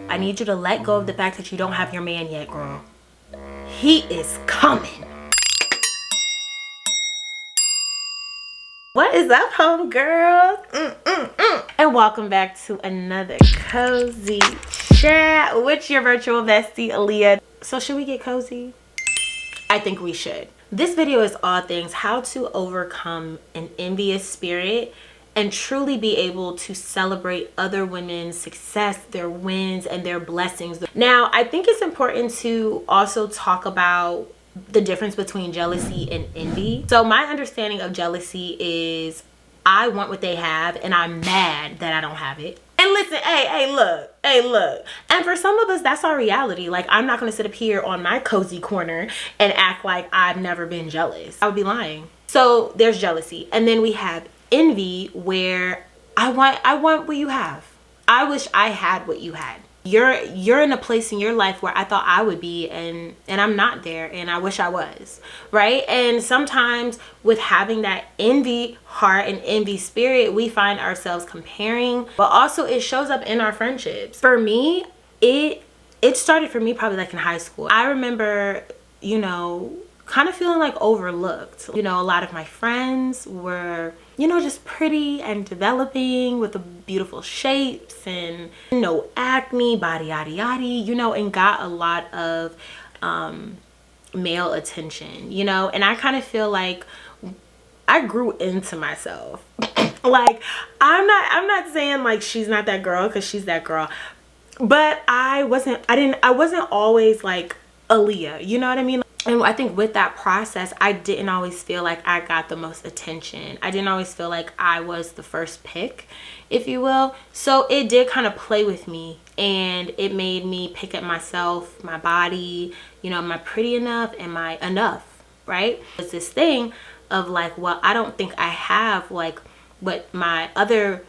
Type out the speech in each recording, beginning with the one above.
I need you to let go of the fact that you don't have your man yet, girl. He is coming. What is up, homegirl? And welcome back to another cozy chat with your virtual bestie, Aaliyah. So should we get cozy? I think we should. This video is all things how to overcome an envious spirit and truly be able to celebrate other women's success, their wins, and their blessings. Now, I think it's important to also talk about the difference between jealousy and envy. So my understanding of jealousy is I want what they have and I'm mad that I don't have it. And listen, hey, look. And for some of us, that's our reality. Like, I'm not going to sit up here on my cozy corner and act like I've never been jealous. I would be lying. So there's jealousy. And then we have envy, where I want what you have. I wish I had what you had. You're in a place in your life where I thought I would be, and I'm not there, and I wish I was, right? And sometimes with having that envy heart and envy spirit, we find ourselves comparing, but also it shows up in our friendships. For me, it started for me probably like in high school. I remember, kind of feeling like overlooked. A lot of my friends were, just pretty and developing with the beautiful shapes and no acne, body yada yada, and got a lot of male attention, and I kind of feel like I grew into myself. Like, I'm not saying like she's not that girl, because she's that girl, but I wasn't always like Aaliyah, you know what I mean? And I think with that process, I didn't always feel like I got the most attention. I didn't always feel like I was the first pick, if you will. So it did kind of play with me, and it made me pick at myself, my body, am I pretty enough? Am I enough, right? It's this thing of like, well, I don't think I have like what my other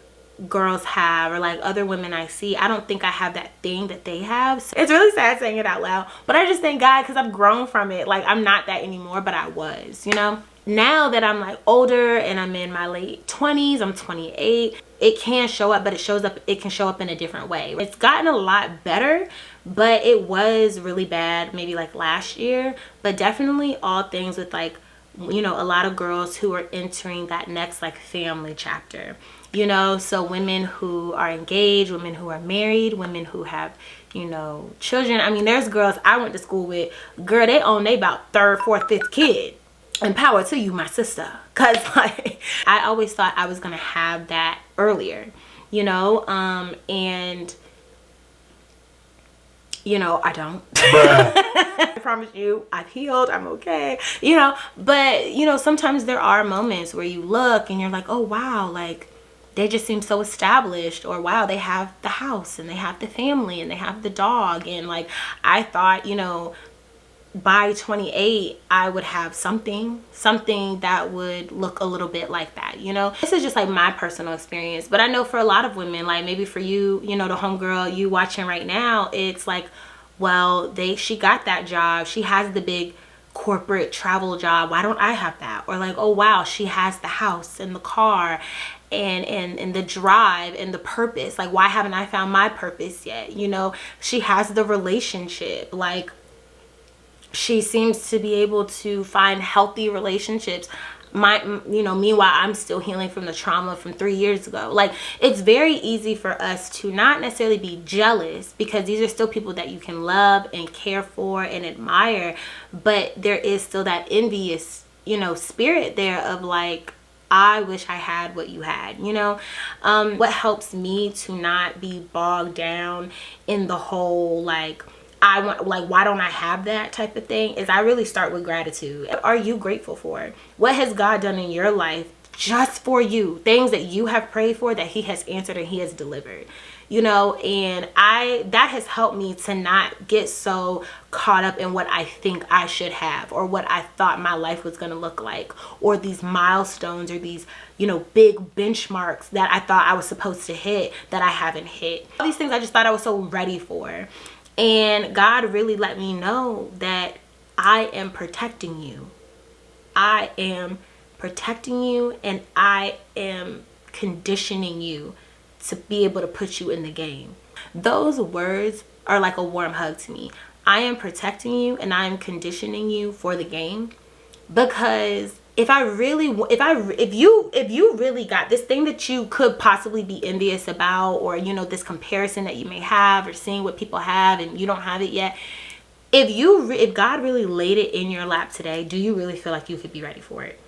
girls have, or like other women I see. I don't think I have that thing that they have. So it's really sad saying it out loud, but I just thank God, because I've grown from it. Like, I'm not that anymore, but I was, now that I'm like older and I'm in my late 20s, I'm 28, it can show up, but it can show up in a different way. It's gotten a lot better, but it was really bad maybe like last year. But definitely all things with like, a lot of girls who are entering that next like family chapter, so women who are engaged, women who are married, women who have, children. I mean, there's girls I went to school with, girl, they own they about third, fourth, fifth kid. And power to you, my sister. Cause like, I always thought I was gonna have that earlier, and I don't. I promise you, I've healed, I'm okay, but sometimes there are moments where you look and you're like, oh wow, like they just seem so established, or wow, they have the house and they have the family and they have the dog, and like I thought, by 28 I would have something that would look a little bit like that. This is just like my personal experience, but I know for a lot of women, like maybe for you, the homegirl you watching right now, it's like, well, she got that job, she has the big corporate travel job, why don't I have that? Or like, oh wow, she has the house and the car and the drive and the purpose, like why haven't I found my purpose yet? She has the relationship, like she seems to be able to find healthy relationships. Meanwhile I'm still healing from the trauma from 3 years ago. Like, it's very easy for us to not necessarily be jealous, because these are still people that you can love and care for and admire, but there is still that envious spirit there of like, I wish I had what you had. What helps me to not be bogged down in the whole like, I want, like, why don't I have that type of thing, is I really start with gratitude. What are you grateful for? What has God done in your life just for you? Things that you have prayed for, that he has answered and he has delivered, and that has helped me to not get so caught up in what I think I should have, or what I thought my life was going to look like, or these milestones, or these big benchmarks that I thought I was supposed to hit that I haven't hit. All these things I just thought I was so ready for. And God really let me know that I am protecting you. I am protecting you, and I am conditioning you to be able to put you in the game. those words are like a warm hug to me. I am protecting you and I am conditioning you for the game, because if you really got this thing that you could possibly be envious about, or you know, this comparison that you may have, or seeing what people have and you don't have it yet, if God really laid it in your lap today, do you really feel like you could be ready for it?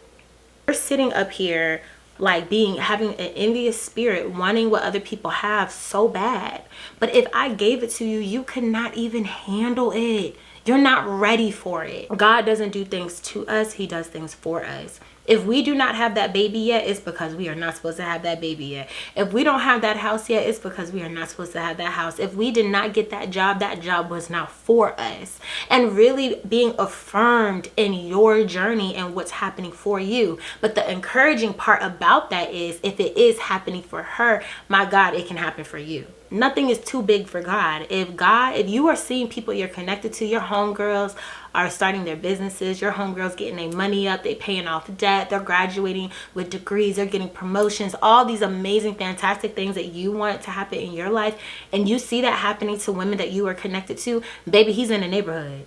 You're sitting up here like having an envious spirit, wanting what other people have so bad. But if I gave it to you, you could not even handle it. You're not ready for it. God doesn't do things to us, he does things for us. If we do not have that baby yet, it's because we are not supposed to have that baby yet. If we don't have that house yet, it's because we are not supposed to have that house. If we did not get that job was not for us. And really being affirmed in your journey and what's happening for you. But the encouraging part about that is, if it is happening for her, my God, it can happen for you. Nothing is too big for God. If you are seeing people you're connected to, your homegirls are starting their businesses, your homegirls getting their money up, they paying off debt, they're graduating with degrees, they're getting promotions, all these amazing, fantastic things that you want to happen in your life, and you see that happening to women that you are connected to, baby, he's in the neighborhood.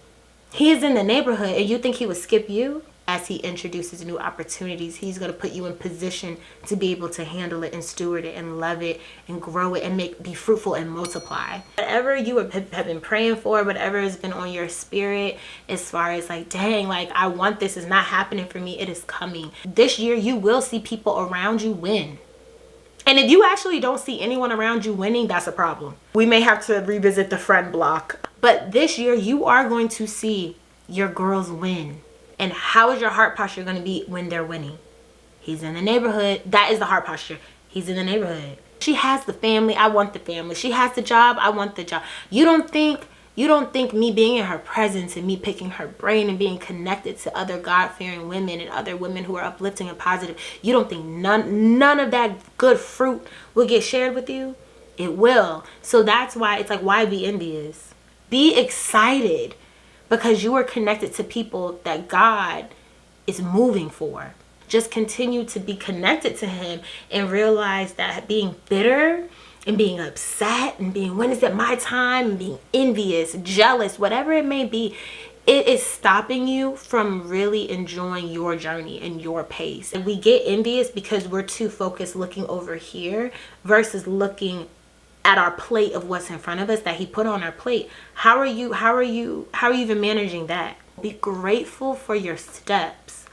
He is in the neighborhood, and you think he would skip you? As he introduces new opportunities, he's going to put you in position to be able to handle it and steward it and love it and grow it and be fruitful and multiply. Whatever you have been praying for, whatever has been on your spirit, as far as like, dang, like I want this, is not happening for me, it is coming. This year you will see people around you win. And if you actually don't see anyone around you winning, that's a problem. We may have to revisit the friend block. But this year you are going to see your girls win. And how is your heart posture going to be when they're winning? He's in the neighborhood. That is the heart posture. He's in the neighborhood. She has the family. I want the family. She has the job. I want the job. You don't think me being in her presence and me picking her brain and being connected to other God-fearing women and other women who are uplifting and positive, you don't think none of that good fruit will get shared with you? It will. So that's why it's like, why be envious? Be excited. Because you are connected to people that God is moving for. Just continue to be connected to him and realize that being bitter and being upset and being, when is it my time, and being envious, jealous, whatever it may be, it is stopping you from really enjoying your journey and your pace. And we get envious because we're too focused looking over here versus looking at our plate of what's in front of us that he put on our plate. How are you even managing that? Be grateful for your steps.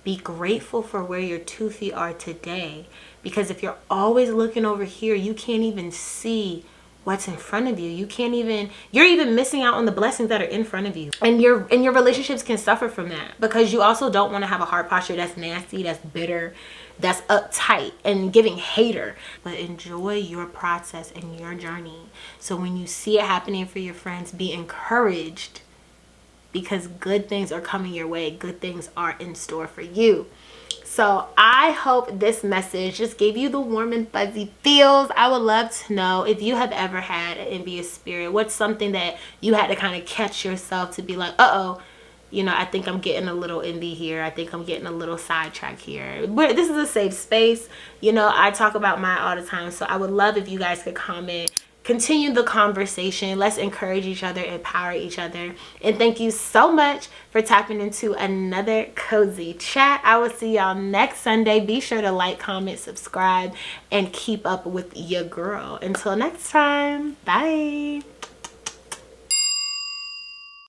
Be grateful for where your 2 feet are today. Because if you're always looking over here, you can't even see what's in front of you. You're even missing out on the blessings that are in front of you. And your relationships can suffer from that, because you also don't want to have a heart posture that's nasty, that's bitter, that's uptight and giving hater. But enjoy your process and your journey. So when you see it happening for your friends, be encouraged, because good things are coming your way. Good things are in store for you. So I hope this message just gave you the warm and fuzzy feels. I would love to know if you have ever had an envious spirit. What's something that you had to kind of catch yourself to be like, uh-oh, you know, I think I'm getting a little envy here. I think I'm getting a little sidetracked here. But this is a safe space. You know, I talk about mine all the time. So I would love if you guys could comment. Continue the conversation. Let's encourage each other, empower each other. And thank you so much for tapping into another cozy chat. I will see y'all next Sunday. Be sure to like, comment, subscribe, and keep up with your girl. Until next time, bye.